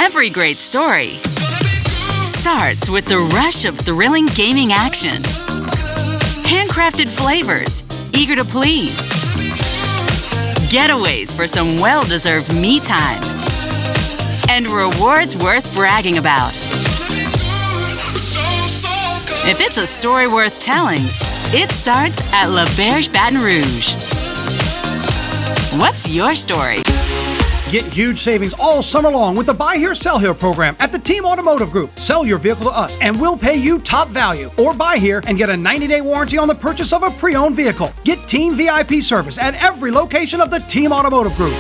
Every great story starts with the rush of thrilling gaming action. Handcrafted flavors, eager to please. Getaways for some well-deserved me time. And rewards worth bragging about. If it's a story worth telling, it starts at La Berge Baton Rouge. What's your story? Get huge savings all summer long with the Buy Here, Sell Here program at the Team Automotive Group. Sell your vehicle to us and we'll pay you top value. Or buy here and get a 90-day warranty on the purchase of a pre-owned vehicle. Get Team VIP service at every location of the Team Automotive Group.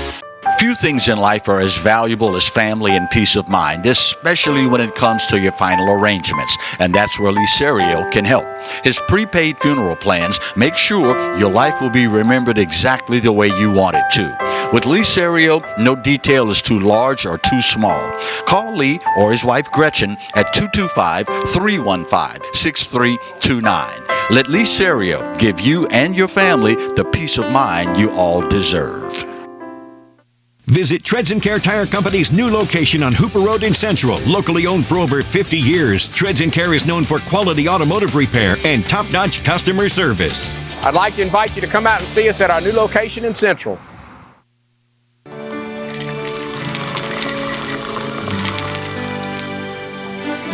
Few things in life are as valuable as family and peace of mind, especially when it comes to your final arrangements. And that's where Lee Serio can help. His prepaid funeral plans make sure your life will be remembered exactly the way you want it to. With Lee Serio, no detail is too large or too small. Call Lee or his wife Gretchen at 225-315-6329. Let Lee Serio give you and your family the peace of mind you all deserve. Visit Treads & Care Tire Company's new location on Hooper Road in Central. Locally owned for over 50 years, Treads & Care is known for quality automotive repair and top-notch customer service. I'd like to invite you to come out and see us at our new location in Central.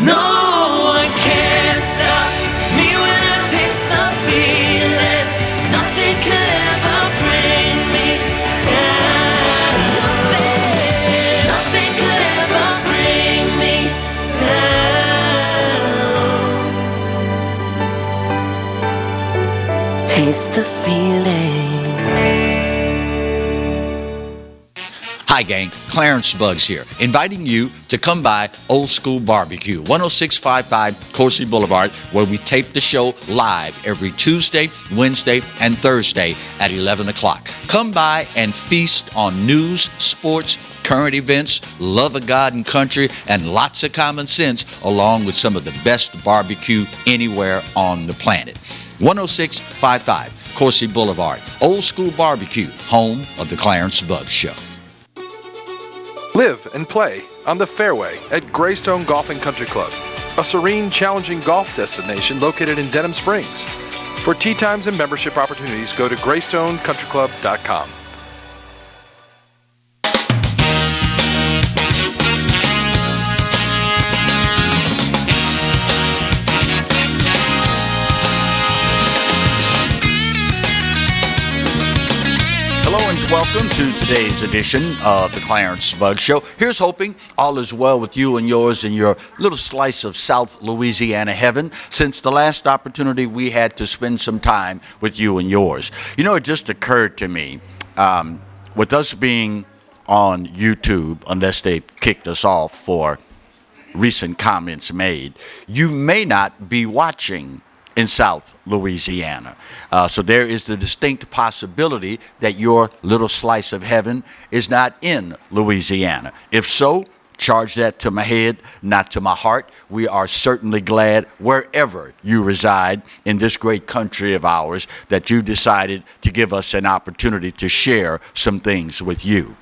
No one can stop me when I taste the feeling. Nothing could ever bring me down. Nothing could ever bring me down. Taste the feeling. Hi gang, Clarence Bugs here, inviting you to come by Old School Barbecue, 10655 Coursey Boulevard, where we tape the show live every Tuesday, Wednesday, and Thursday at 11 o'clock. Come by and feast on news, sports, current events, love of God and country, and lots of common sense, along with some of the best barbecue anywhere on the planet. 10655 Coursey Boulevard, Old School Barbecue, home of the Clarence Bugs Show. Live and play on the fairway at Greystone Golf and Country Club, a serene, challenging golf destination located in Denham Springs. For tee times and membership opportunities, go to GreystoneCountryClub.com. Hello and welcome to today's edition of the Clarence Bugs Show. Here's hoping all is well with you and yours in your little slice of South Louisiana heaven since the last opportunity we had to spend some time with you and yours. You know, it just occurred to me, with us being on YouTube, unless they kicked us off for recent comments made, you may not be watching in South Louisiana. So there is the distinct possibility that your little slice of heaven is not in Louisiana. If so, charge that to my head, not to my heart. We are certainly glad wherever you reside in this great country of ours that you decided to give us an opportunity to share some things with you.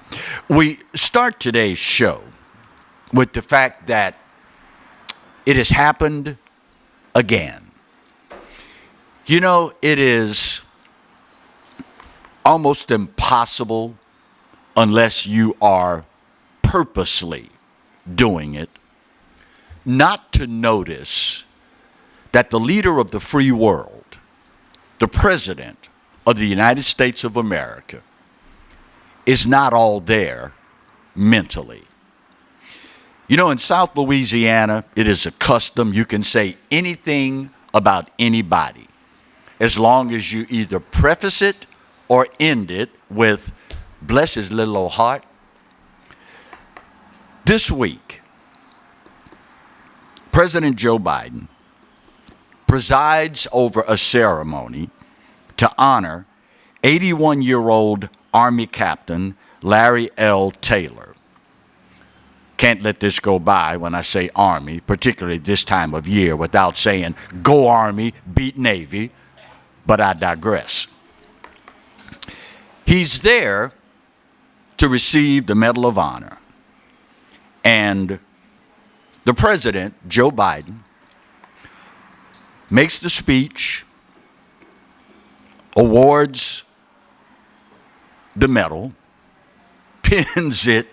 We start today's show with the fact that it has happened again. You know, it is almost impossible, unless you are purposely doing it, not to notice that the leader of the free world, the President of the United States of America, is not all there mentally. You know, in South Louisiana, it is a custom. You can say anything about anybody, as long as you either preface it or end it with, bless his little old heart. This week, President Joe Biden presides over a ceremony to honor 81-year-old Army Captain Larry L. Taylor. Can't let this go by when I say Army, particularly this time of year, without saying, go Army, beat Navy. But I digress. He's there to receive the Medal of Honor. And the president, Joe Biden, makes the speech, awards the medal, pins it.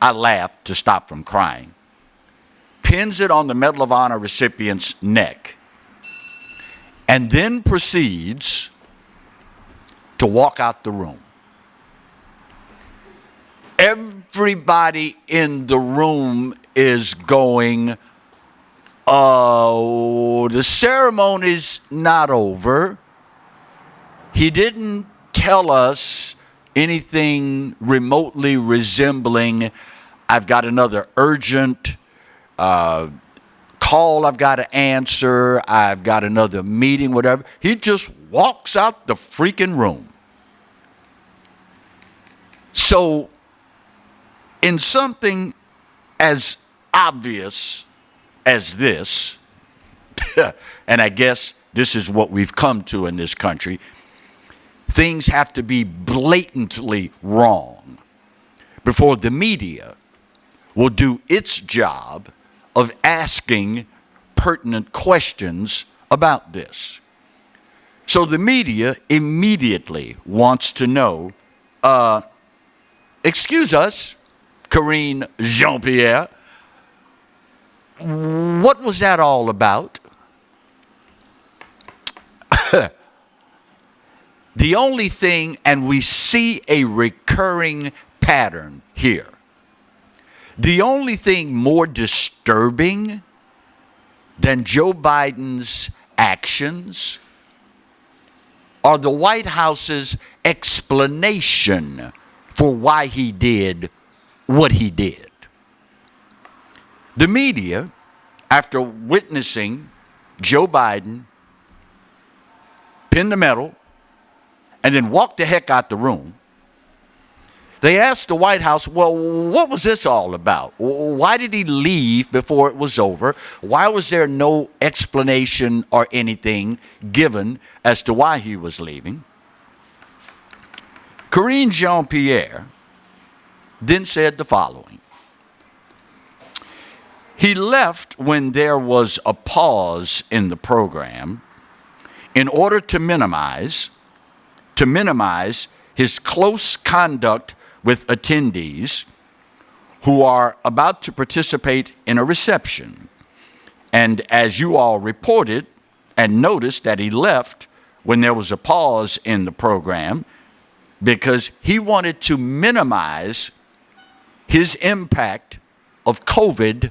I laughed to stop from crying. Pins it on the Medal of Honor recipient's neck, and then proceeds to walk out the room. Everybody in the room is going, oh, the ceremony's not over. He didn't tell us anything remotely resembling, I've got another urgent call I've got to answer, I've got another meeting, whatever. He just walks out the freaking room. So, in something as obvious as this, and I guess this is what we've come to in this country, things have to be blatantly wrong before the media will do its job of asking pertinent questions about this. So the media immediately wants to know, excuse us, Karine Jean-Pierre, what was that all about? The only thing, and we see a recurring pattern here, the only thing more disturbing than Joe Biden's actions are the White House's explanation for why he did what he did. The media, after witnessing Joe Biden pin the medal and then walk the heck out the room, they asked the White House, well, what was this all about? Why did he leave before it was over? Why was there no explanation or anything given as to why he was leaving? Karine Jean-Pierre then said the following. He left when there was a pause in the program in order to minimize his close conduct with attendees who are about to participate in a reception. And as you all reported and noticed that he left when there was a pause in the program because he wanted to minimize his impact of COVID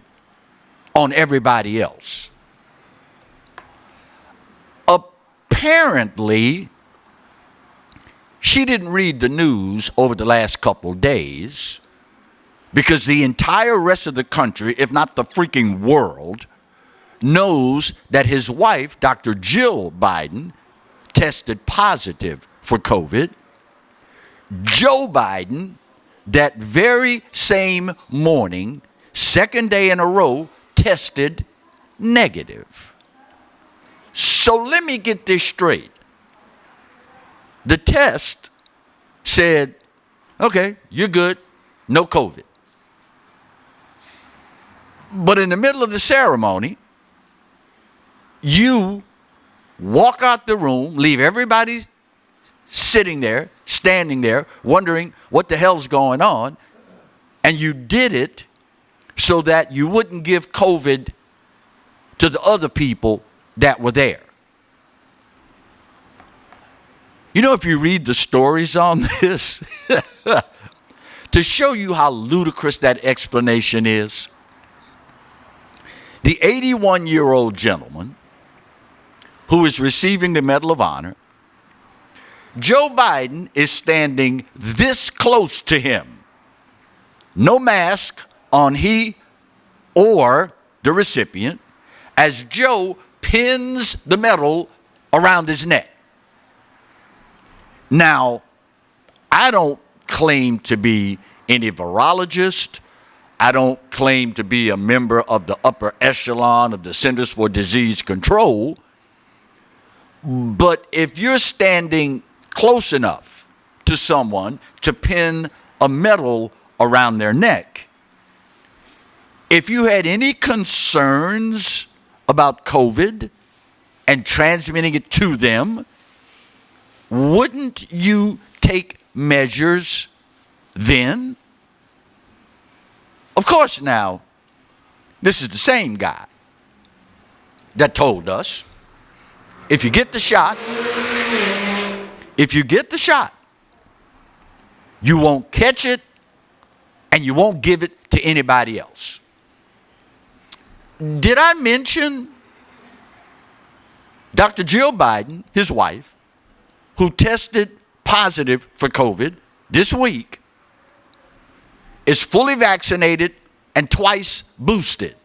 on everybody else. Apparently, she didn't read the news over the last couple days because the entire rest of the country, if not the freaking world, knows that his wife, Dr. Jill Biden, tested positive for COVID. Joe Biden, that very same morning, second day in a row, tested negative. So let me get this straight. The test said, okay, you're good, no COVID. But in the middle of the ceremony, you walk out the room, leave everybody sitting there, standing there, wondering what the hell's going on, and you did it so that you wouldn't give COVID to the other people that were there. You know, if you read the stories on this, to show you how ludicrous that explanation is, the 81-year-old gentleman who is receiving the Medal of Honor, Joe Biden is standing this close to him. No mask on he or the recipient as Joe pins the medal around his neck. Now, I don't claim to be any virologist. I don't claim to be a member of the upper echelon of the Centers for Disease Control. But if you're standing close enough to someone to pin a medal around their neck, if you had any concerns about COVID and transmitting it to them, wouldn't you take measures then? Of course, now, this is the same guy that told us, if you get the shot, you won't catch it and you won't give it to anybody else. Did I mention Dr. Jill Biden, his wife, who tested positive for COVID this week, is fully vaccinated and twice boosted.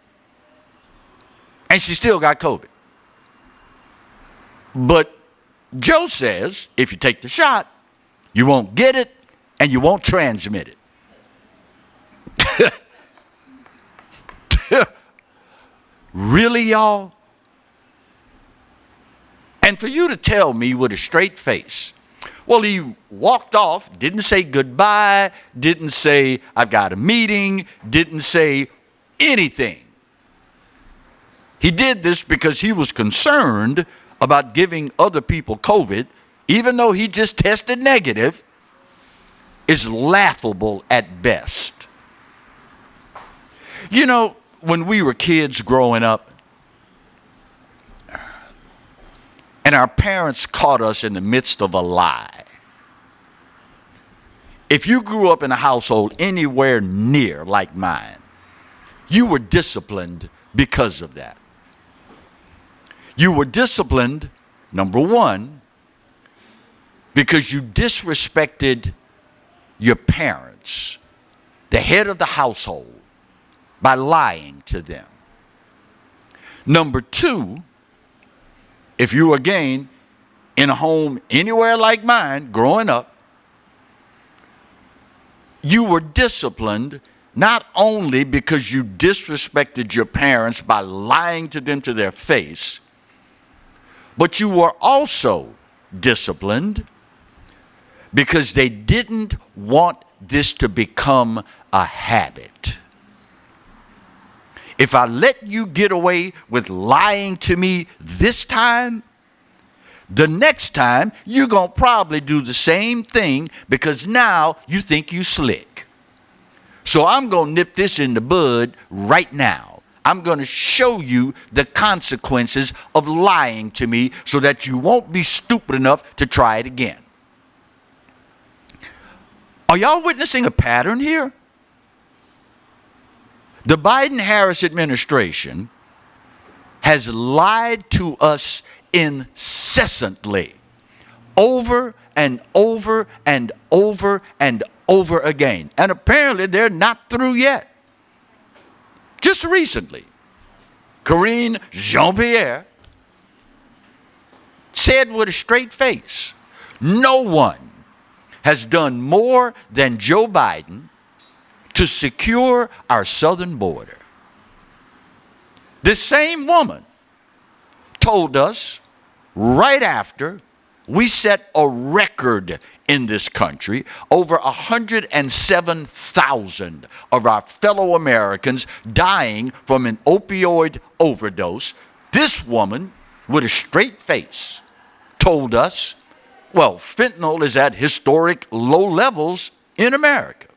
And she still got COVID. But Joe says if you take the shot, you won't get it and you won't transmit it. Really, y'all? And for you to tell me with a straight face, well, he walked off, didn't say goodbye, didn't say I've got a meeting, didn't say anything. He did this because he was concerned about giving other people COVID, even though he just tested negative, is laughable at best. You know, when we were kids growing up, and our parents caught us in the midst of a lie, if you grew up in a household anywhere near like mine, you were disciplined because of that. You were disciplined, number one, because you disrespected your parents, the head of the household, by lying to them. Number two, if you were again in a home anywhere like mine growing up, you were disciplined not only because you disrespected your parents by lying to them to their face, but you were also disciplined because they didn't want this to become a habit. If I let you get away with lying to me this time, the next time you're going to probably do the same thing because now you think you slick. So I'm going to nip this in the bud right now. I'm going to show you the consequences of lying to me so that you won't be stupid enough to try it again. Are y'all witnessing a pattern here? The Biden-Harris administration has lied to us incessantly, over and over and over and over again. And apparently they're not through yet. Just recently, Karine Jean-Pierre said with a straight face, no one has done more than Joe Biden to secure our southern border. This same woman told us right after we set a record in this country, over 107,000 of our fellow Americans dying from an opioid overdose. This woman, with a straight face, told us, well, fentanyl is at historic low levels in America.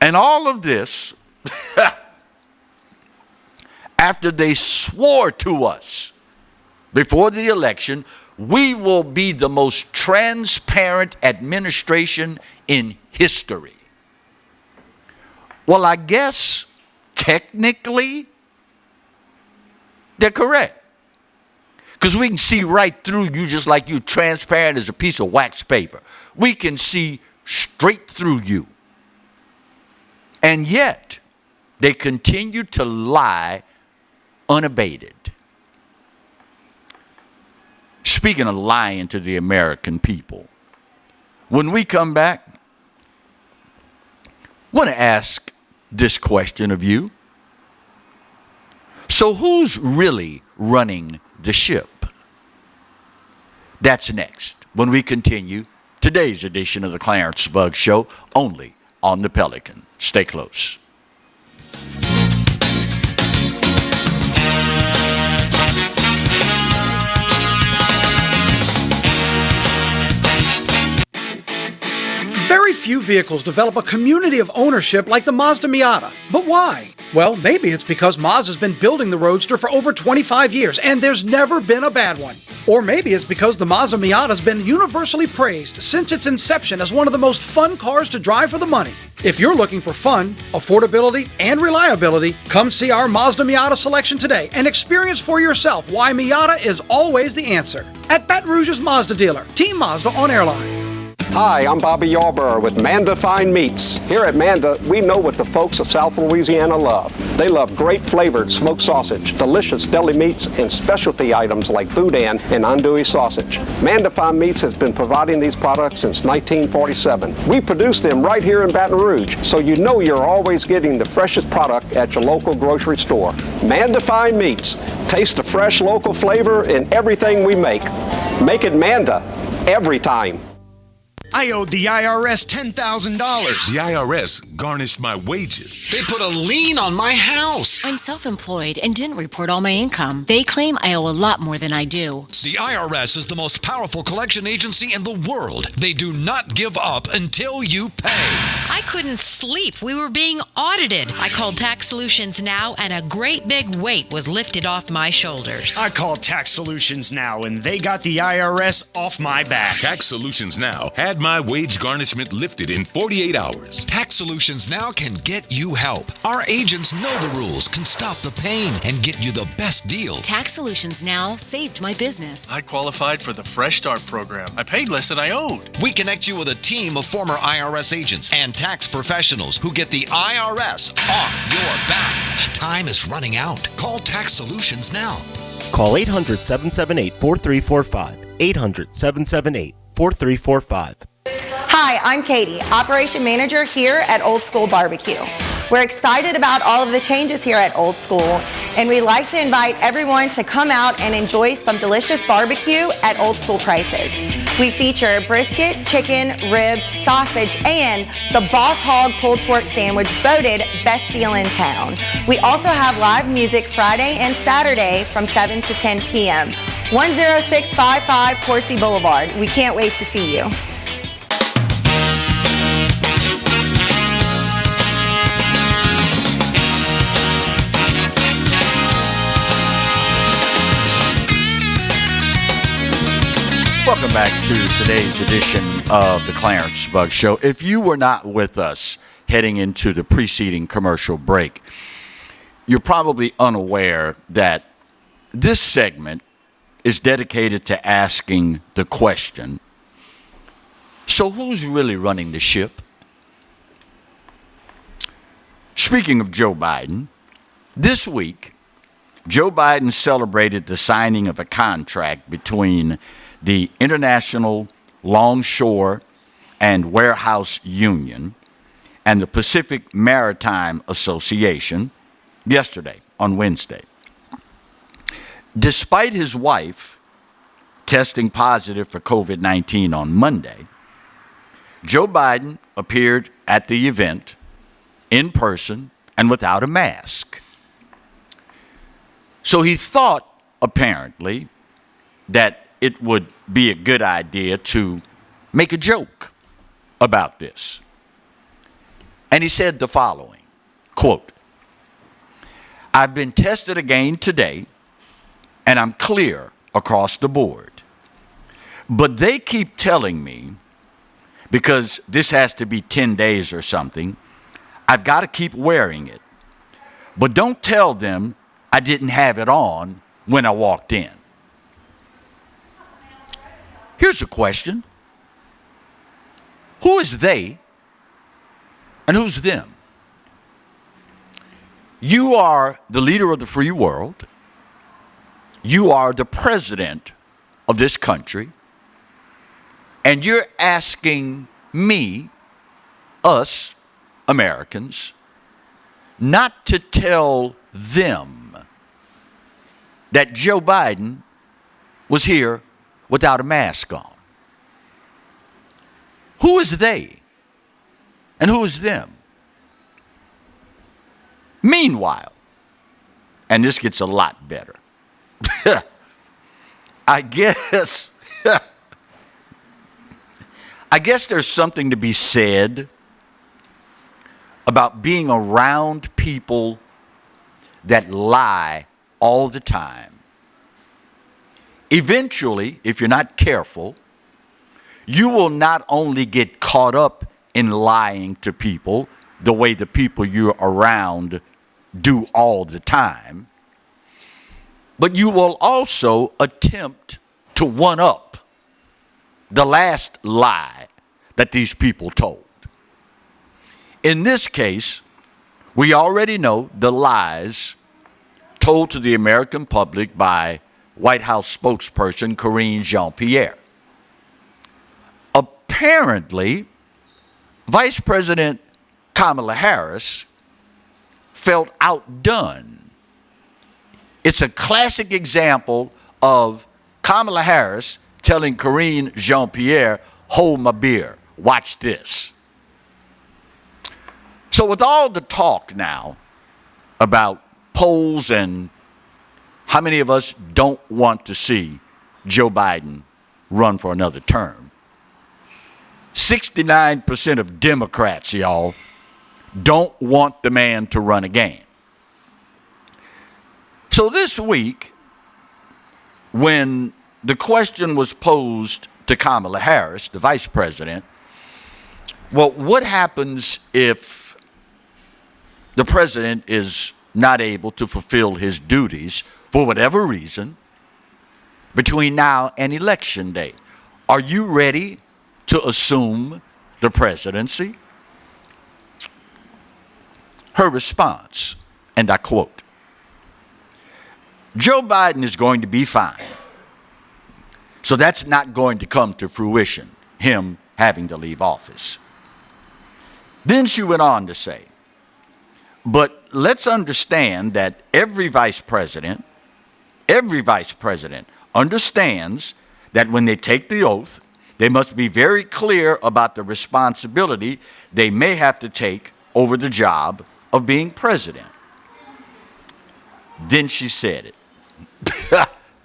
And all of this, after they swore to us before the election, we will be the most transparent administration in history. Well, I guess technically they're correct. Because we can see right through you just like you, transparent as a piece of wax paper. We can see straight through you. And yet, they continue to lie unabated. Speaking of lying to the American people, when we come back, I want to ask this question of you. So who's really running the ship? That's next when we continue today's edition of the Clarence Bug Show, only on the Pelican. Stay close. Very few vehicles develop a community of ownership like the Mazda Miata. But why? Well, maybe it's because Mazda's been building the Roadster for over 25 years and there's never been a bad one. Or maybe it's because the Mazda Miata's been universally praised since its inception as one of the most fun cars to drive for the money. If you're looking for fun, affordability, and reliability, come see our Mazda Miata selection today and experience for yourself why Miata is always the answer. At Baton Rouge's Mazda dealer, Team Mazda on Airline. Hi, I'm Bobby Yarborough with Manda Fine Meats. Here at Manda, we know what the folks of South Louisiana love. They love great flavored smoked sausage, delicious deli meats, and specialty items like boudin and andouille sausage. Manda Fine Meats has been providing these products since 1947. We produce them right here in Baton Rouge, so you know you're always getting the freshest product at your local grocery store. Manda Fine Meats. Taste the fresh local flavor in everything we make. Make it Manda every time. I owed the IRS $10,000. The IRS garnished my wages. They put a lien on my house. I'm self-employed and didn't report all my income. They claim I owe a lot more than I do. The IRS is the most powerful collection agency in the world. They do not give up until you pay. I couldn't sleep. We were being audited. I called Tax Solutions Now, and a great big weight was lifted off my shoulders. I called Tax Solutions Now, and they got the IRS off my back. Tax Solutions Now had my wage garnishment lifted in 48 hours. Tax Solutions Now can get you help. Our agents know the rules, can stop the pain, and get you the best deal. Tax Solutions Now saved my business. I qualified for the Fresh Start program. I paid less than I owed. We connect you with a team of former IRS agents and tax professionals who get the IRS off your back. Time is running out. Call Tax Solutions now. Call 800-778-4345. 800-778-4345. Hi, I'm Katie, Operation Manager here at Old School Barbecue. We're excited about all of the changes here at Old School, and we'd like to invite everyone to come out and enjoy some delicious barbecue at Old School prices. We feature brisket, chicken, ribs, sausage, and the Boss Hog pulled pork sandwich voted best deal in town. We also have live music Friday and Saturday from 7 to 10 p.m. 10655 Coursey Boulevard. We can't wait to see you. Welcome back to today's edition of the Clarence Bug Show. If you were not with us heading into the preceding commercial break, you're probably unaware that this segment is dedicated to asking the question, so who's really running the ship? Speaking of Joe Biden, this week, Joe Biden celebrated the signing of a contract between the International Longshore and Warehouse Union and the Pacific Maritime Association yesterday, on Wednesday. Despite his wife testing positive for COVID-19 on Monday, Joe Biden appeared at the event in person and without a mask. So he thought, apparently, that it would be a good idea to make a joke about this. And he said the following, quote, "I've been tested again today, and I'm clear across the board. But they keep telling me, because this has to be 10 days or something, I've got to keep wearing it. But don't tell them I didn't have it on when I walked in." Here's a question. Who is they and who's them? You are the leader of the free world. You are the president of this country. And you're asking me, us, Americans, not to tell them that Joe Biden was here without a mask on. Who is they And who is them? Meanwhile, and this gets a lot better, I guess there's something to be said about being around people that lie all the time. Eventually, if you're not careful, you will not only get caught up in lying to people the way the people you're around do all the time, but you will also attempt to one-up the last lie that these people told. In this case, we already know the lies told to the American public by White House spokesperson Karine Jean-Pierre. Apparently, Vice President Kamala Harris felt outdone. It's a classic example of Kamala Harris telling Karine Jean-Pierre, hold my beer, watch this. So with all the talk now about polls and how many of us don't want to see Joe Biden run for another term, 69% of Democrats, y'all, don't want the man to run again. So this week, when the question was posed to Kamala Harris, the vice president, well, what happens if the president is not able to fulfill his duties for whatever reason between now and election day? Are you ready to assume the presidency? Her response, and I quote, Joe Biden is going to be fine. So that's not going to come to fruition, him having to leave office. Then she went on to say, but let's understand that every vice president understands that when they take the oath, they must be very clear about the responsibility they may have to take over the job of being president. Then she said it.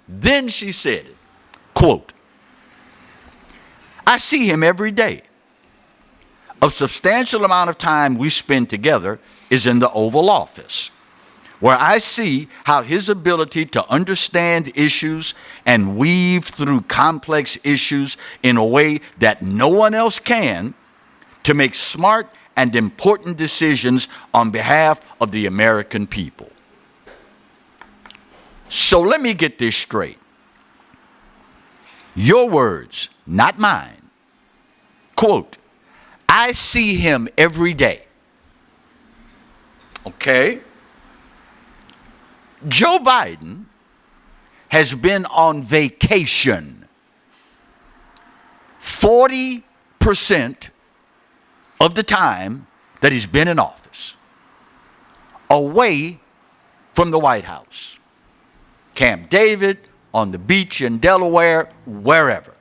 Then she said it. Quote, I see him every day. A substantial amount of time we spend together is in the Oval Office, where I see how his ability to understand issues and weave through complex issues in a way that no one else can to make smart and important decisions on behalf of the American people. So let me get this straight. Your words, not mine. Quote, I see him every day. Okay? Joe Biden has been on vacation 40% of the time that he's been in office, away from the White House. Camp David, on the beach in Delaware, wherever.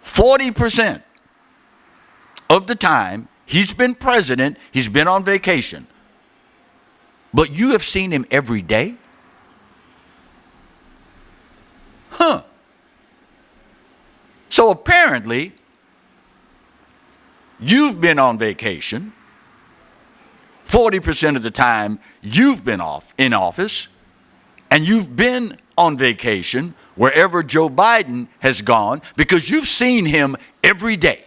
40% of the time he's been president, he's been on vacation. But you have seen him every day? Huh. So apparently, you've been on vacation. 40% of the time you've been in office, and you've been on vacation wherever Joe Biden has gone because you've seen him every day.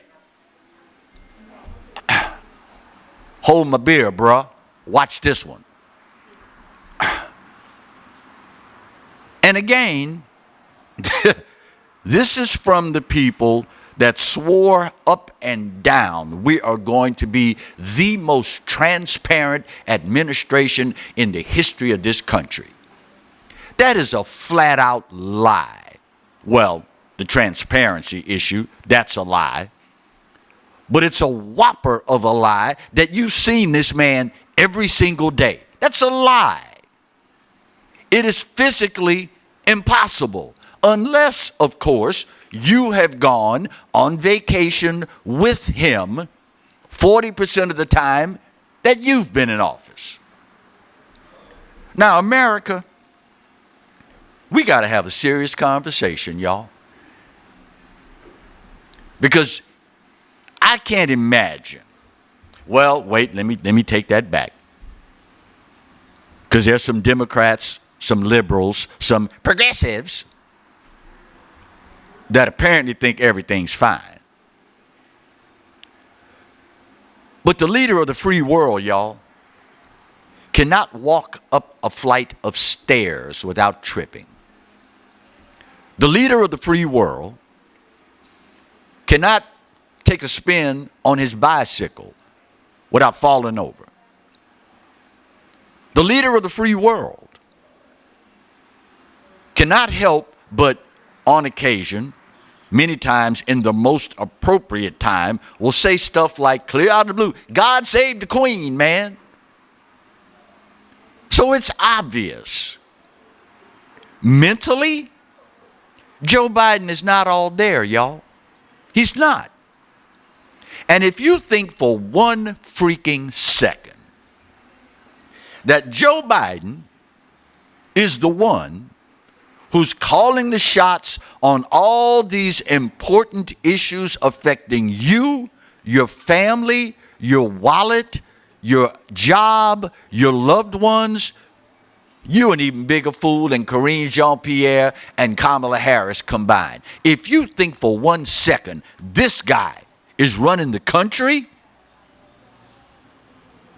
Hold my beer, bruh. Watch this one. And again, this is from the people that swore up and down we are going to be the most transparent administration in the history of this country. That is a flat-out lie. Well, the transparency issue, that's a lie. But it's a whopper of a lie that you've seen this man every single day. That's a lie. It is physically impossible, unless, of course, you have gone on vacation with him 40% of the time that you've been in office. Now, America, we got to have a serious conversation, y'all. Because I can't imagine. Well, wait, let me take that back. Because there's some Democrats, some liberals, some progressives that apparently think everything's fine. But the leader of the free world, y'all, cannot walk up a flight of stairs without tripping. The leader of the free world cannot take a spin on his bicycle without falling over. The leader of the free world cannot help but, on occasion, many times in the most appropriate time, will say stuff like, clear out of the blue, God save the Queen, man. So it's obvious. Mentally, Joe Biden is not all there, y'all. He's not. And if you think for one freaking second that Joe Biden is the one who's calling the shots on all these important issues affecting you, your family, your wallet, your job, your loved ones, you're an even bigger fool than Karine Jean-Pierre and Kamala Harris combined. If you think for 1 second this guy is running the country,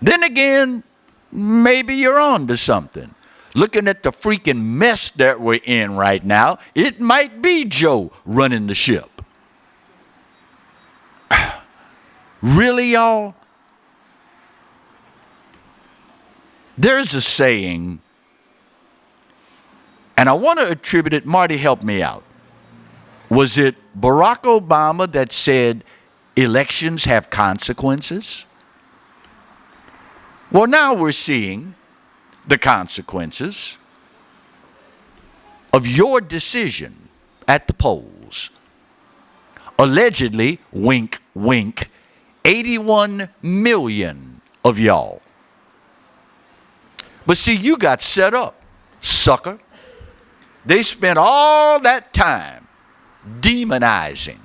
then again, maybe you're on to something. Looking at the freaking mess that we're in right now, it might be Joe running the ship. Really, y'all? There's a saying, and I want to attribute it, Marty, help me out. Was it Barack Obama that said elections have consequences? Well, now we're seeing the consequences of your decision at the polls. Allegedly, wink, wink, 81 million of y'all. But see, you got set up, sucker. They spent all that time demonizing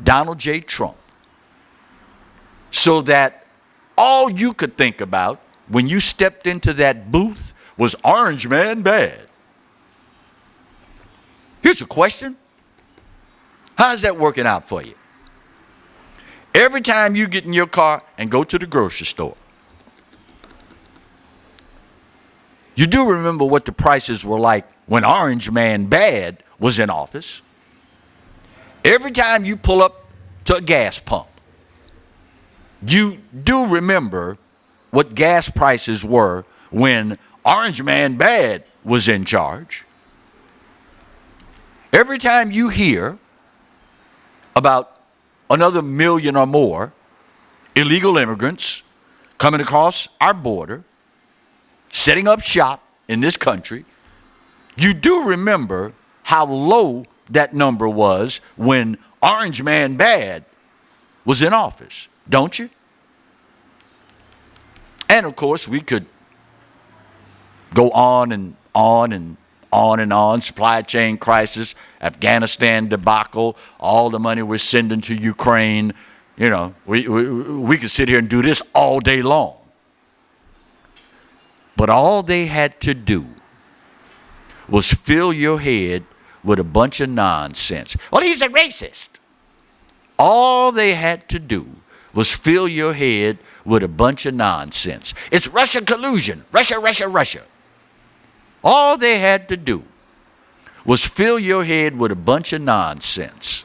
Donald J. Trump so that all you could think about when you stepped into that booth was Orange Man bad. Here's a question. How's that working out for you? Every time you get in your car and go to the grocery store, you do remember what the prices were like when Orange Man bad was in office. Every time you pull up to a gas pump, you do remember what gas prices were when Orange Man bad was in charge. Every time you hear about another million or more illegal immigrants coming across our border, setting up shop in this country, you do remember how low that number was when Orange Man bad was in office, don't you? And of course, we could go on and on and on and on. Supply chain crisis, Afghanistan debacle, all the money we're sending to Ukraine. You know, we could sit here and do this all day long. But all they had to do was fill your head with a bunch of nonsense. Well, he's a racist. All they had to do was fill your head with a bunch of nonsense. It's Russia collusion. Russia, Russia, Russia. All they had to do was fill your head with a bunch of nonsense.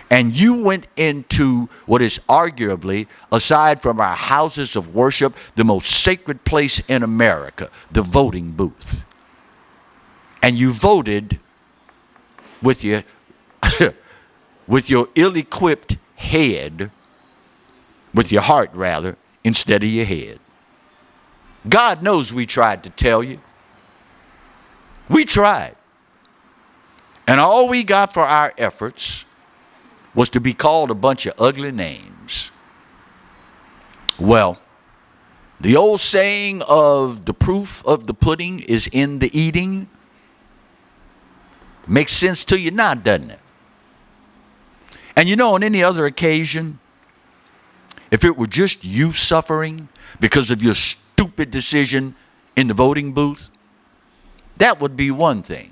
And you went into what is arguably, aside from our houses of worship, the most sacred place in America, the voting booth. And you voted with your with your ill-equipped head, with your heart rather, instead of your head. God knows we tried to tell you. We tried. And all we got for our efforts was to be called a bunch of ugly names. Well, the old saying of the proof of the pudding is in the eating makes sense to you now, doesn't it? And you know, on any other occasion, if it were just you suffering because of your stupid decision in the voting booth, that would be one thing.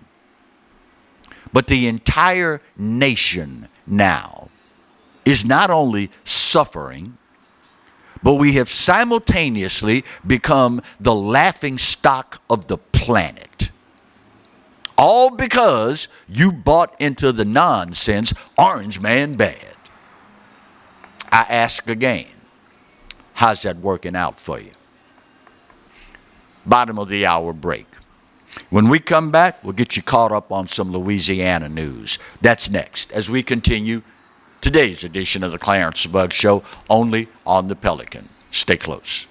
But the entire nation now is not only suffering, but we have simultaneously become the laughing stock of the planet. All because you bought into the nonsense, Orange Man bad. I ask again, how's that working out for you? Bottom of the hour break. When we come back, we'll get you caught up on some Louisiana news. That's next as we continue today's edition of the Clarence Bug Show, only on the Pelican. Stay close.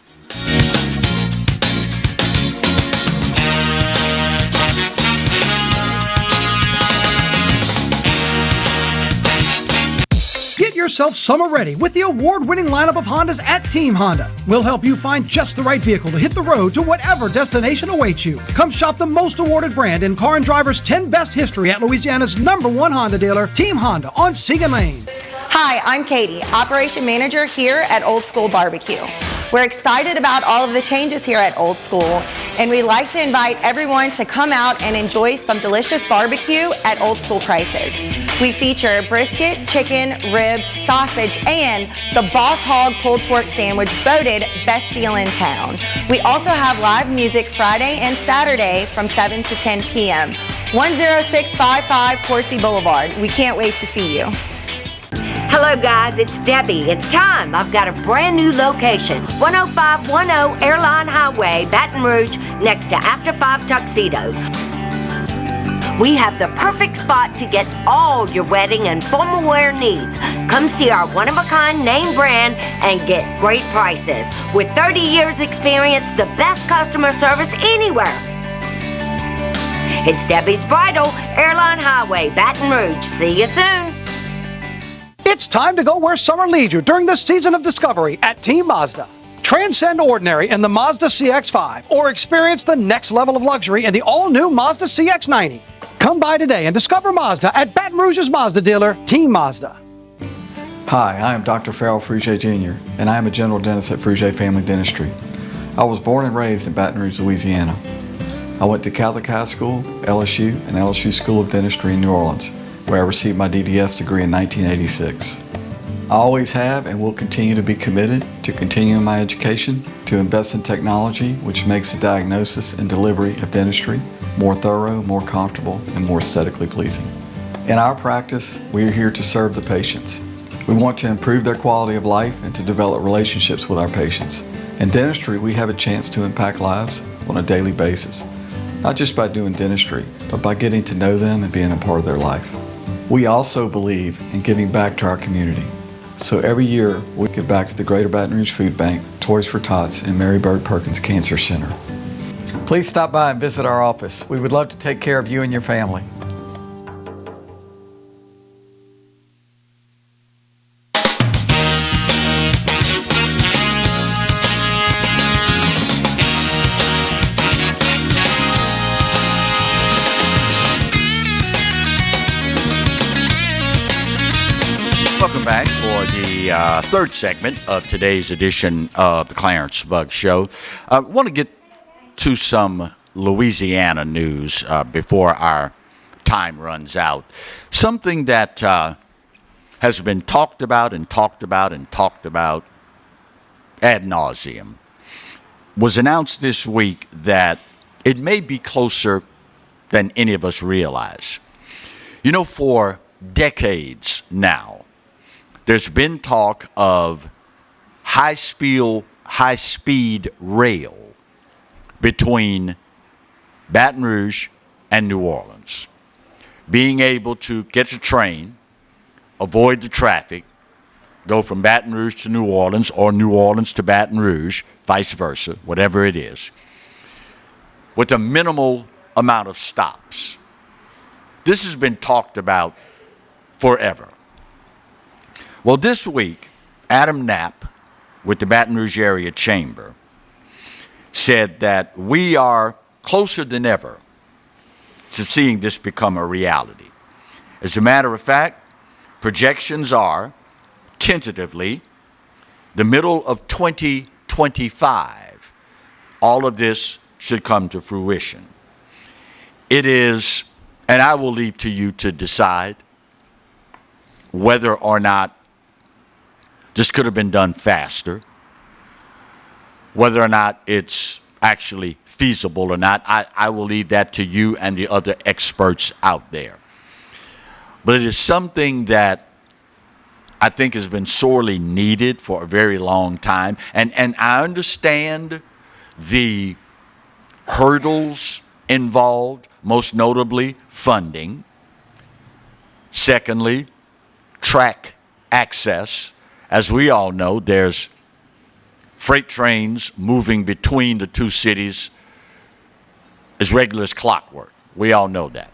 Get yourself summer ready with the award-winning lineup of Hondas at Team Honda. We'll help you find just the right vehicle to hit the road to whatever destination awaits you. Come shop the most awarded brand in Car and Driver's 10 Best history at Louisiana's #1 Honda dealer, Team Honda on Segan Lane. Hi, I'm Katie, Operation Manager here at Old School Barbecue. We're excited about all of the changes here at Old School, and we'd like to invite everyone to come out and enjoy some delicious barbecue at Old School prices. We feature brisket, chicken, ribs, sausage, and the Boss Hog pulled pork sandwich voted best deal in town. We also have live music Friday and Saturday from 7 to 10 p.m. 10655 Coursey Boulevard. We can't wait to see you. Hello guys, it's Debbie. It's time. I've got a brand new location. 10510 Airline Highway, Baton Rouge, next to After 5 Tuxedos. We have the perfect spot to get all your wedding and formal wear needs. Come see our one-of-a-kind name brand and get great prices. With 30 years experience, the best customer service anywhere. It's Debbie's Bridal, Airline Highway, Baton Rouge. See you soon. It's time to go where summer leads you during the season of discovery at Team Mazda. Transcend ordinary in the Mazda CX-5 or experience the next level of luxury in the all-new Mazda CX-90. Come by today and discover Mazda at Baton Rouge's Mazda dealer, Team Mazda. Hi, I am Dr. Farrell Frugier Jr., and I am a general dentist at Frugier Family Dentistry. I was born and raised in Baton Rouge, Louisiana. I went to Catholic High School, LSU, and LSU School of Dentistry in New Orleans, where I received my DDS degree in 1986. I always have and will continue to be committed to continuing my education, to invest in technology which makes the diagnosis and delivery of dentistry more thorough, more comfortable, and more aesthetically pleasing. In our practice, we are here to serve the patients. We want to improve their quality of life and to develop relationships with our patients. In dentistry, we have a chance to impact lives on a daily basis, not just by doing dentistry, but by getting to know them and being a part of their life. We also believe in giving back to our community. So every year, we give back to the Greater Baton Rouge Food Bank, Toys for Tots, and Mary Bird Perkins Cancer Center. Please stop by and visit our office. We would love to take care of you and your family. Welcome back for the third segment of today's edition of the Clarence Bug Show. I want to get to some Louisiana news before our time runs out. Something that has been talked about and talked about and talked about ad nauseum was announced this week that it may be closer than any of us realize. You know, for decades now, there's been talk of high-speed rail between Baton Rouge and New Orleans. Being able to get a train, avoid the traffic, go from Baton Rouge to New Orleans or New Orleans to Baton Rouge, vice versa, whatever it is, with a minimal amount of stops. This has been talked about forever. Well, this week, Adam Knapp with the Baton Rouge Area Chamber said that we are closer than ever to seeing this become a reality. As a matter of fact, projections are tentatively the middle of 2025. All of this should come to fruition. It is, and I will leave to you to decide whether or not this could have been done faster, whether or not it's actually feasible or not. I will leave that to you and the other experts out there. But it is something that I think has been sorely needed for a very long time. And I understand the hurdles involved, most notably funding. Secondly, track access. As we all know, there's freight trains moving between the two cities as regular as clockwork. We all know that.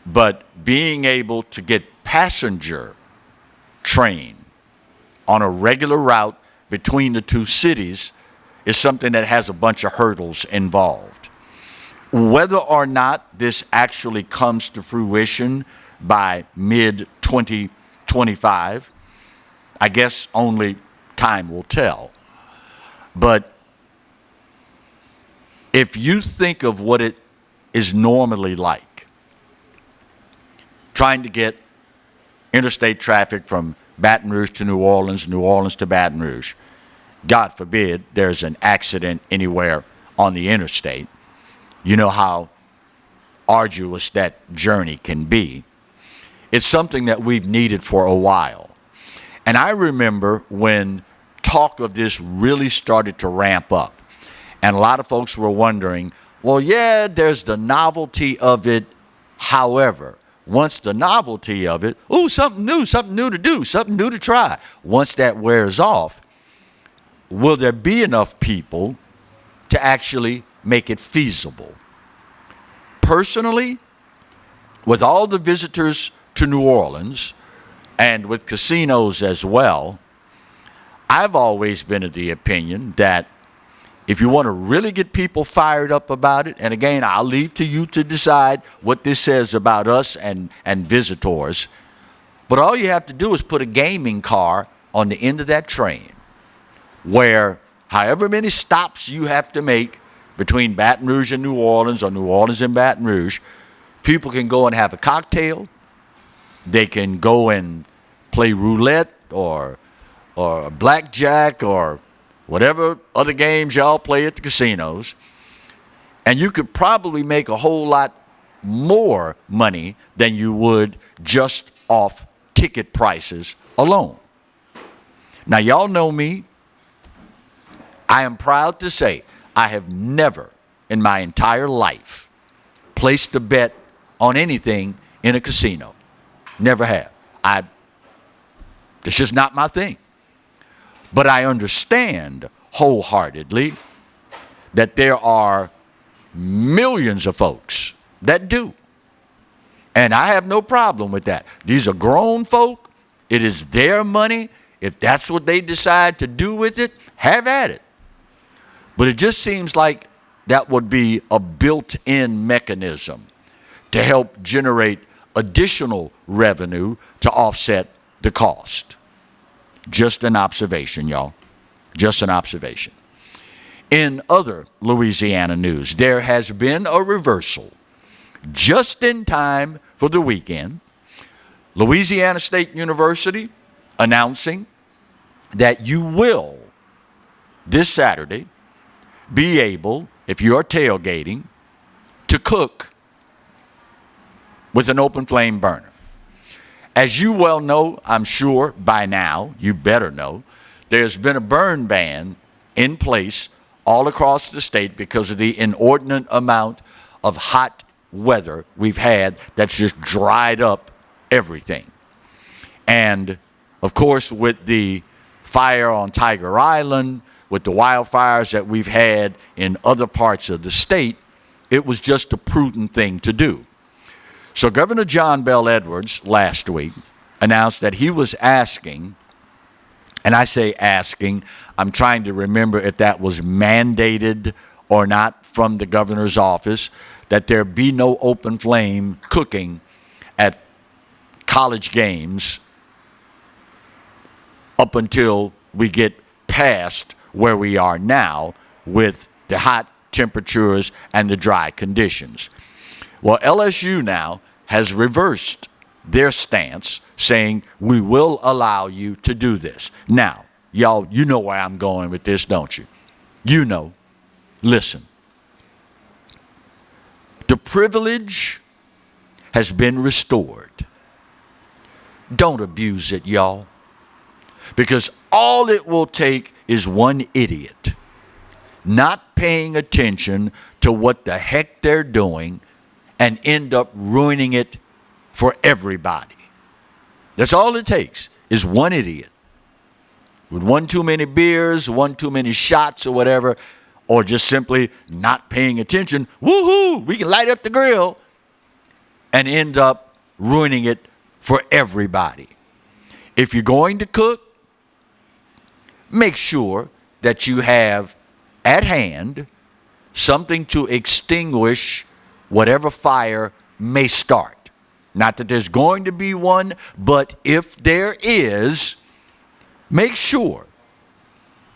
But being able to get passenger train on a regular route between the two cities is something that has a bunch of hurdles involved. Whether or not this actually comes to fruition by mid-2025, I guess only time will tell. But if you think of what it is normally like, trying to get interstate traffic from Baton Rouge to New Orleans, New Orleans to Baton Rouge, God forbid there's an accident anywhere on the interstate, you know how arduous that journey can be. It's something that we've needed for a while. And I remember when talk of this really started to ramp up, and a lot of folks were wondering, well, yeah, there's the novelty of it. However, once the novelty of it, ooh, something new to do, something new to try. Once that wears off, will there be enough people to actually make it feasible? Personally, with all the visitors to New Orleans and with casinos as well, I've always been of the opinion that if you want to really get people fired up about it, and again, I'll leave to you to decide what this says about us and visitors, but all you have to do is put a gaming car on the end of that train where however many stops you have to make between Baton Rouge and New Orleans or New Orleans and Baton Rouge, people can go and have a cocktail. They can go and play roulette or blackjack or whatever other games y'all play at the casinos. And you could probably make a whole lot more money than you would just off ticket prices alone. Now, y'all know me. I am proud to say I have never in my entire life placed a bet on anything in a casino. Never have. It's just not my thing. But I understand wholeheartedly that there are millions of folks that do. And I have no problem with that. These are grown folk. It is their money. If that's what they decide to do with it, have at it. But it just seems like that would be a built-in mechanism to help generate additional revenue to offset the cost. Just an observation, y'all. Just an observation. In other Louisiana news, there has been a reversal just in time for the weekend. Louisiana State University announcing that you will, this Saturday, be able, if you are tailgating, to cook with an open flame burner. As you well know, I'm sure by now, you better know, there's been a burn ban in place all across the state because of the inordinate amount of hot weather we've had that's just dried up everything. And, of course, with the fire on Tiger Island, with the wildfires that we've had in other parts of the state, it was just a prudent thing to do. So Governor John Bel Edwards last week announced that he was asking, and I say asking, I'm trying to remember if that was mandated or not from the governor's office, that there be no open flame cooking at college games up until we get past where we are now with the hot temperatures and the dry conditions. Well, LSU now has reversed their stance, saying we will allow you to do this. Now, y'all, you know where I'm going with this, don't you? You know. Listen. The privilege has been restored. Don't abuse it, y'all. Because all it will take is one idiot not paying attention to what the heck they're doing and end up ruining it for everybody. That's all it takes is one idiot with one too many beers, one too many shots or whatever, or just simply not paying attention. Woohoo! We can light up the grill and end up ruining it for everybody. If you're going to cook, make sure that you have at hand something to extinguish whatever fire may start. Not that there's going to be one, but if there is, make sure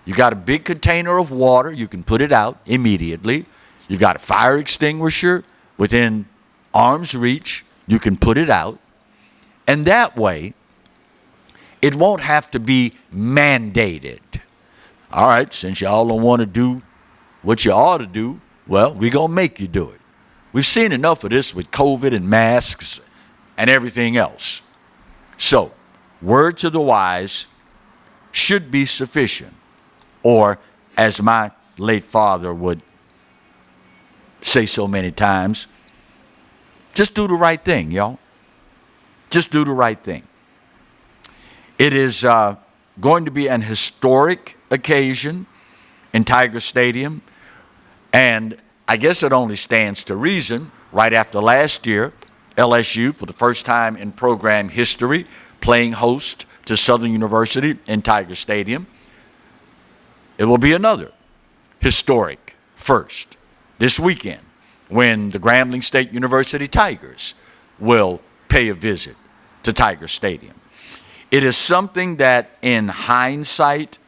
you got a big container of water, you can put it out immediately. You've got a fire extinguisher within arm's reach, you can put it out. And that way, it won't have to be mandated. All right, since y'all don't want to do what you ought to do, well, we're going to make you do it. We've seen enough of this with COVID and masks and everything else. So, word to the wise should be sufficient. Or, as my late father would say so many times, just do the right thing, y'all. Just do the right thing. It is going to be an historic occasion in Tiger Stadium, and I guess it only stands to reason. Right after last year, LSU, for the first time in program history, playing host to Southern University in Tiger Stadium, it will be another historic first this weekend when the Grambling State University Tigers will pay a visit to Tiger Stadium. It is something that in hindsight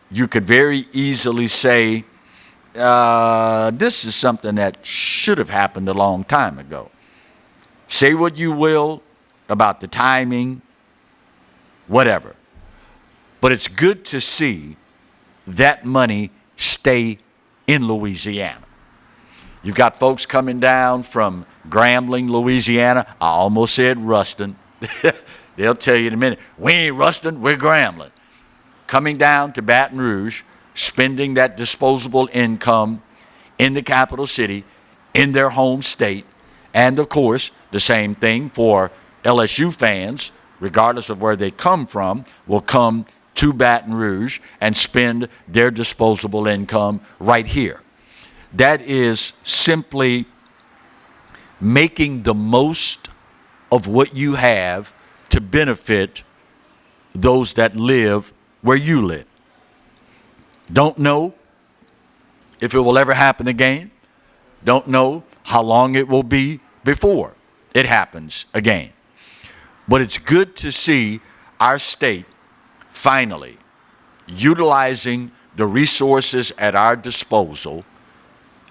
you could very easily say, this is something that should have happened a long time ago. Say what you will about the timing, whatever. But it's good to see that money stay in Louisiana. You've got folks coming down from Grambling, Louisiana. I almost said Ruston. They'll tell you in a minute, we ain't Ruston, we're Grambling. Coming down to Baton Rouge, spending that disposable income in the capital city, in their home state, and of course, the same thing for LSU fans, regardless of where they come from, will come to Baton Rouge and spend their disposable income right here. That is simply making the most of what you have to benefit those that live where you live. Don't know if it will ever happen again. Don't know how long it will be before it happens again. But it's good to see our state finally utilizing the resources at our disposal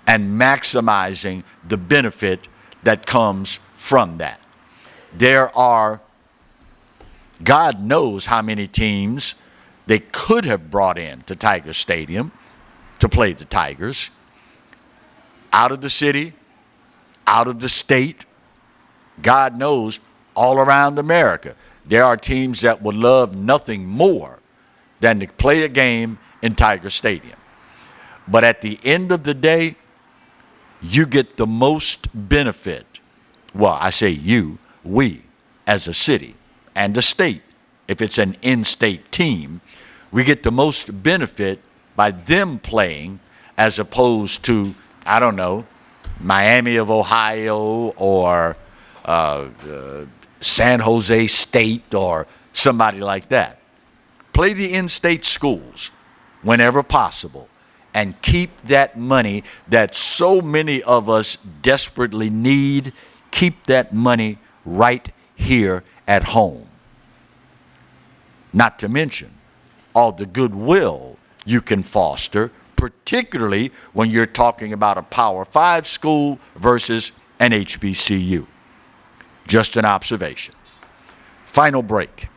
and maximizing the benefit that comes from that. There are, God knows how many teams they could have brought in to Tiger Stadium to play the Tigers. Out of the city, out of the state, God knows, all around America. There are teams that would love nothing more than to play a game in Tiger Stadium. But at the end of the day, you get the most benefit. Well, I say you, we, as a city and a state. If it's an in-state team, we get the most benefit by them playing as opposed to, I don't know, Miami of Ohio or San Jose State or somebody like that. Play the in-state schools whenever possible and keep that money that so many of us desperately need, keep that money right here at home. Not to mention all the goodwill you can foster, particularly when you're talking about a Power 5 school versus an HBCU. Just an observation. Final break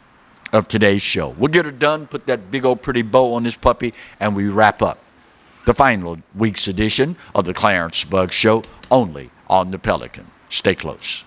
of today's show. We'll get her done, put that big old pretty bow on this puppy, and we wrap up the final week's edition of the Clarence Bug Show, only on the Pelican. Stay close.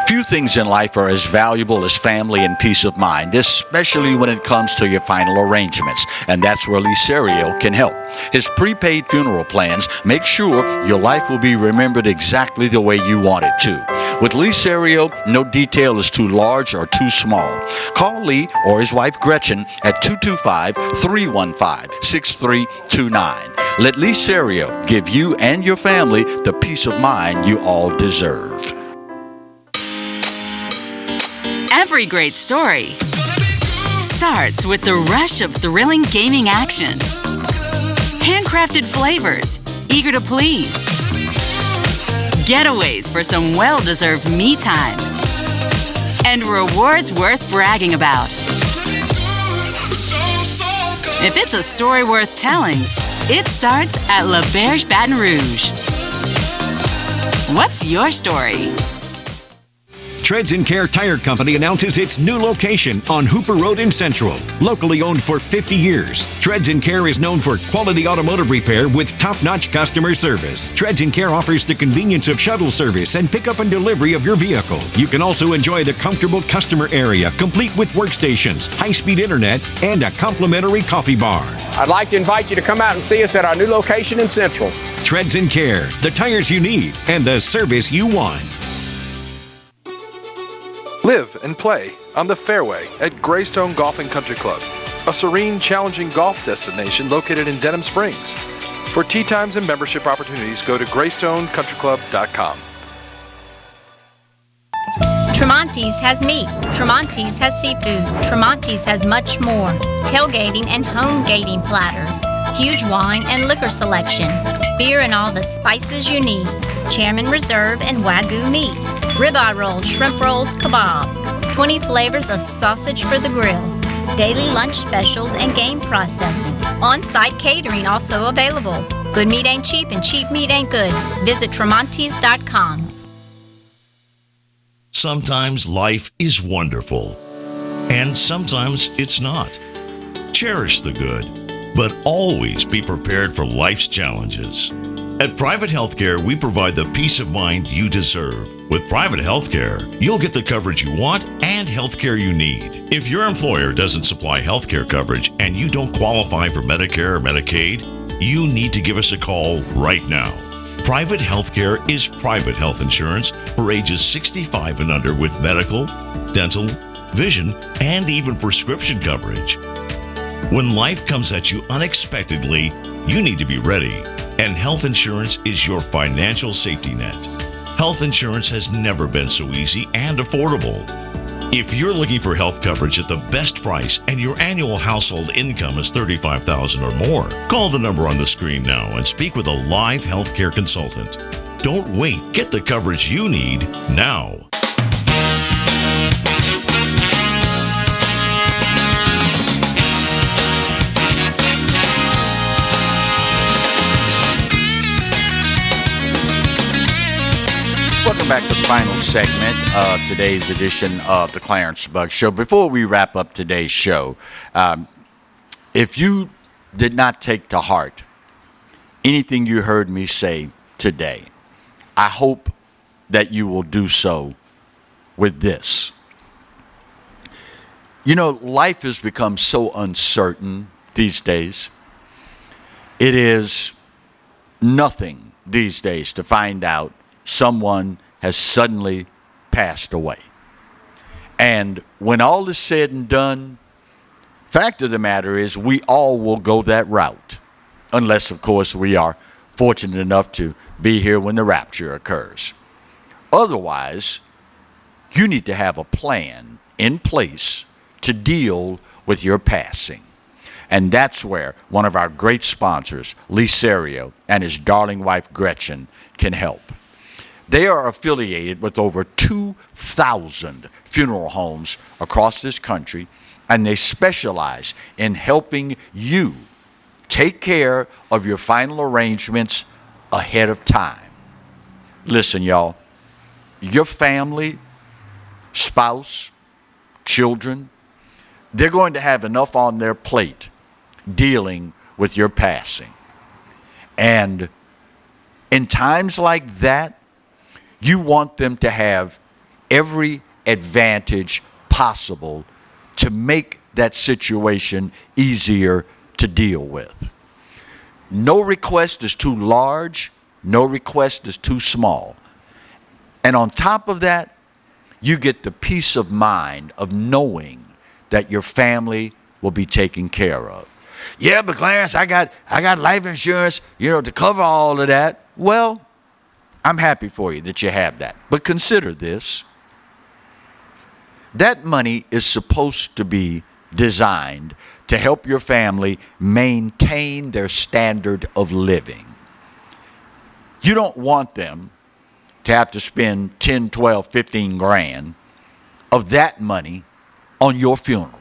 Few things in life are as valuable as family and peace of mind, especially when it comes to your final arrangements, and that's where Lee Serio can help. His prepaid funeral plans make sure your life will be remembered exactly the way you want it to. With Lee Serio, no detail is too large or too small. Call Lee or his wife Gretchen at 225-315-6329. Let Lee Serio give you and your family the peace of mind you all deserve. Every great story starts with the rush of thrilling gaming action. Handcrafted flavors, eager to please. Getaways for some well-deserved me time. And rewards worth bragging about. If it's a story worth telling, it starts at La Berge Baton Rouge. What's your story? Treads & Care Tire Company announces its new location on Hooper Road in Central. Locally owned for 50 years, Treads & Care is known for quality automotive repair with top-notch customer service. Treads & Care offers the convenience of shuttle service and pickup and delivery of your vehicle. You can also enjoy the comfortable customer area, complete with workstations, high-speed internet, and a complimentary coffee bar. I'd like to invite you to come out and see us at our new location in Central. Treads & Care, the tires you need and the service you want. Live and play on the fairway at Greystone Golf and Country Club, a serene, challenging golf destination located in Denham Springs. For tee times and membership opportunities, go to GreystonecountryClub.com. Tremonti's has meat. Tremonti's has seafood. Tremonti's has much more. Tailgating and home gating platters. Huge wine and liquor selection. Beer and all the spices you need. Chairman Reserve and Wagyu meats. Ribeye rolls, shrimp rolls, kebabs. 20 flavors of sausage for the grill. Daily lunch specials and game processing. On-site catering also available. Good meat ain't cheap and cheap meat ain't good. Visit Tremonti's.com. Sometimes life is wonderful, and sometimes it's not. Cherish the good, but always be prepared for life's challenges. At Private Healthcare, we provide the peace of mind you deserve. With Private Healthcare, you'll get the coverage you want and healthcare you need. If your employer doesn't supply healthcare coverage and you don't qualify for Medicare or Medicaid, you need to give us a call right now. Private Healthcare is private health insurance for ages 65 and under with medical, dental, vision, and even prescription coverage. When life comes at you unexpectedly, you need to be ready. And health insurance is your financial safety net. Health insurance has never been so easy and affordable. If you're looking for health coverage at the best price and your annual household income is $35,000 or more, call the number on the screen now and speak with a live healthcare consultant. Don't wait. Get the coverage you need now. Welcome back to the final segment of today's edition of the Clarence Bug Show. Before we wrap up today's show, if you did not take to heart anything you heard me say today, I hope that you will do so with this. You know, life has become so uncertain these days. It is nothing these days to find out someone has suddenly passed away. And when all is said and done, Fact of the matter is, we all will go that route, unless, of course, we are fortunate enough to be here when the rapture occurs. Otherwise, you need to have a plan in place to deal with your passing. And that's where one of our great sponsors, Lee Serio, and his darling wife, Gretchen, can help. They are affiliated with over 2,000 funeral homes across this country, and they specialize in helping you take care of your final arrangements ahead of time. Listen, y'all, your family, spouse, children, they're going to have enough on their plate dealing with your passing. And in times like that, you want them to have every advantage possible to make that situation easier to deal with. No request is too large, no request is too small. And on top of that, you get the peace of mind of knowing that your family will be taken care of. Yeah, but Clarence, I got life insurance, to cover all of that. Well, I'm happy for you that you have that. But consider this. That money is supposed to be designed to help your family maintain their standard of living. You don't want them to have to spend 10, 12, 15 grand of that money on your funeral.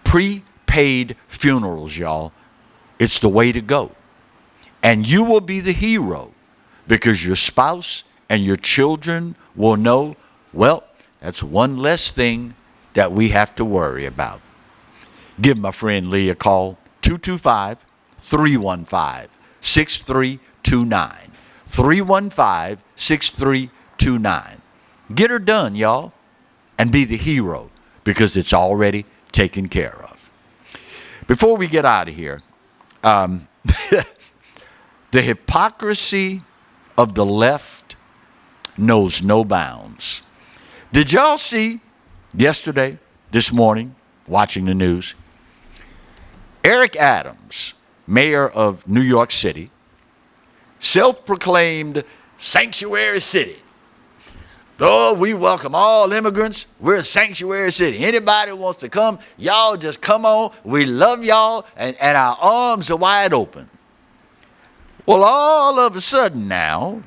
Prepaid funerals, y'all, it's the way to go. And you will be the hero because your spouse and your children will know, well, that's one less thing that we have to worry about. Give my friend Lee a call, 225-315-6329. 315-6329. Get her done, y'all, and be the hero because it's already taken care of. Before we get out of here, the hypocrisy of the left knows no bounds. Did y'all see yesterday, this morning, watching the news, Eric Adams, mayor of New York City, self-proclaimed sanctuary city. Oh, we welcome all immigrants. We're a sanctuary city. Anybody who wants to come, y'all just come on. We love y'all, and our arms are wide open. Well, all of a sudden now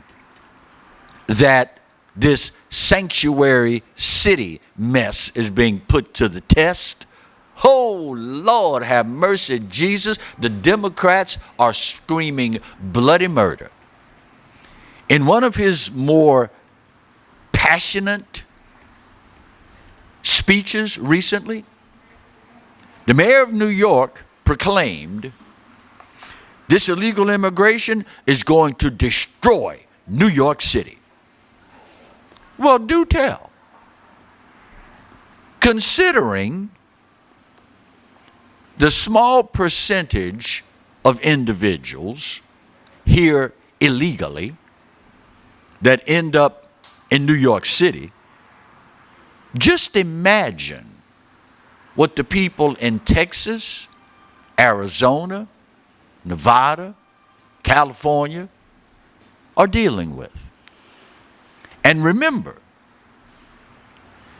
that this sanctuary city mess is being put to the test, oh, Lord, have mercy, Jesus. The Democrats are screaming bloody murder. In one of his more passionate speeches recently, the mayor of New York proclaimed this illegal immigration is going to destroy New York City. Well, do tell. Considering the small percentage of individuals here illegally that end up in New York City, just imagine what the people in Texas, Arizona, Nevada, California are dealing with. And remember,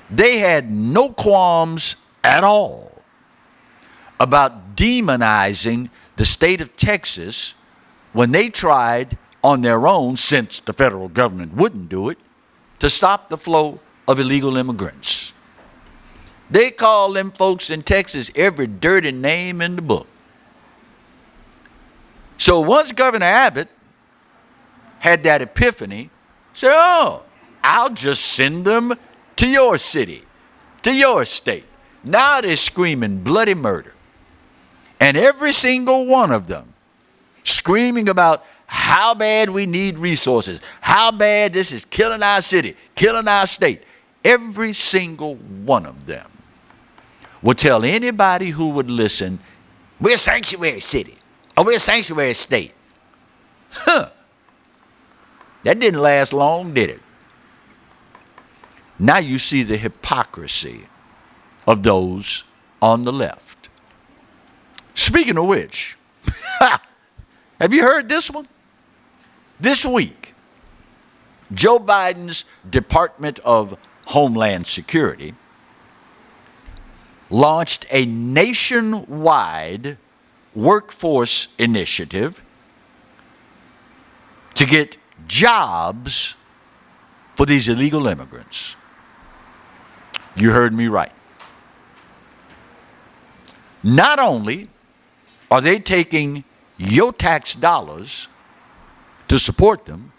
they had no qualms at all about demonizing the state of Texas when they tried on their own, since the federal government wouldn't do it, to stop the flow of illegal immigrants. They call them folks in Texas every dirty name in the book. So once Governor Abbott had that epiphany, said, oh, I'll just send them to your city, to your state. Now they're screaming bloody murder. And every single one of them screaming about how bad we need resources, how bad this is killing our city, killing our state. Every single one of them would tell anybody who would listen, we're a sanctuary city, or we're a sanctuary state. Huh. That didn't last long, did it? Now you see the hypocrisy of those on the left. Speaking of which, have you heard this one? This week, Joe Biden's Department of Homeland Security launched a nationwide workforce initiative to get jobs for these illegal immigrants. You heard me right. Not only are they taking your tax dollars to support them,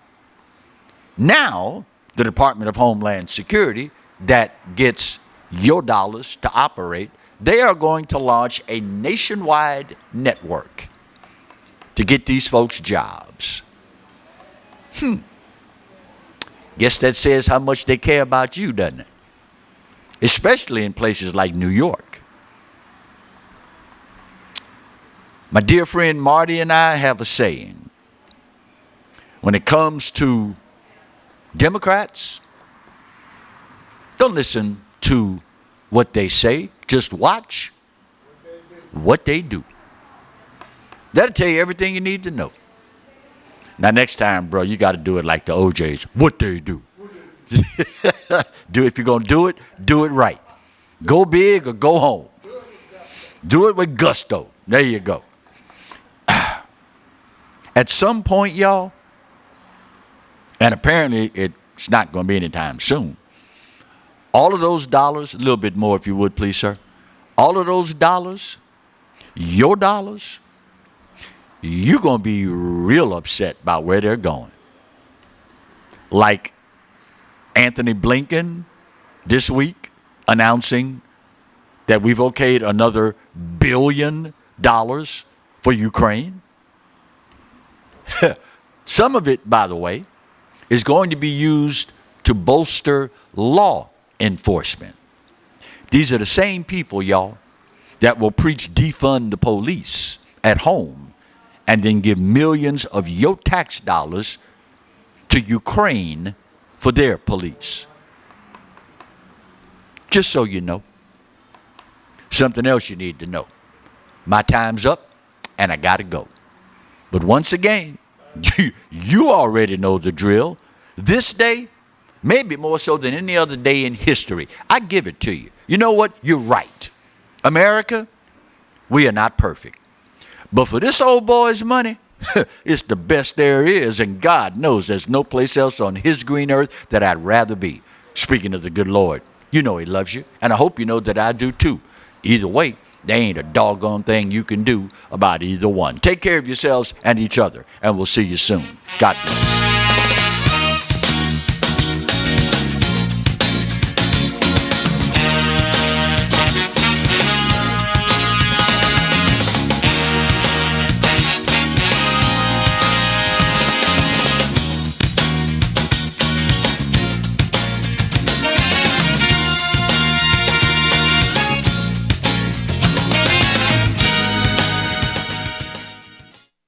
now the Department of Homeland Security that gets your dollars to operate, they are going to launch a nationwide network to get these folks jobs. Guess that says how much they care about you, doesn't it? Especially in places like New York. My dear friend Marty and I have a saying. When it comes to Democrats, don't listen to what they say. Just watch what they do. That'll tell you everything you need to know. Now, next time, bro, you got to do it like the OJs. What they do. If you're going to do it right. Go big or go home. Do it with gusto. There you go. At some point, y'all, and apparently it's not going to be anytime soon, all of those dollars, a little bit more if you would, please, sir. All of those dollars, your dollars, you're going to be real upset about where they're going. Like Anthony Blinken this week announcing that we've okayed another $1 billion for Ukraine. Some of it, by the way, is going to be used to bolster law enforcement. These are the same people, y'all, that will preach defund the police at home and then give millions of your tax dollars to Ukraine for their police. Just so you know. Something else you need to know. My time's up and I gotta go. But once again, you already know the drill. This day, maybe more so than any other day in history, I give it to you. You know what? You're right. America, we are not perfect. But for this old boy's money, it's the best there is, and God knows there's no place else on his green earth that I'd rather be. Speaking of the good Lord, you know he loves you, and I hope you know that I do too. Either way, there ain't a doggone thing you can do about either one. Take care of yourselves and each other, and we'll see you soon. God bless.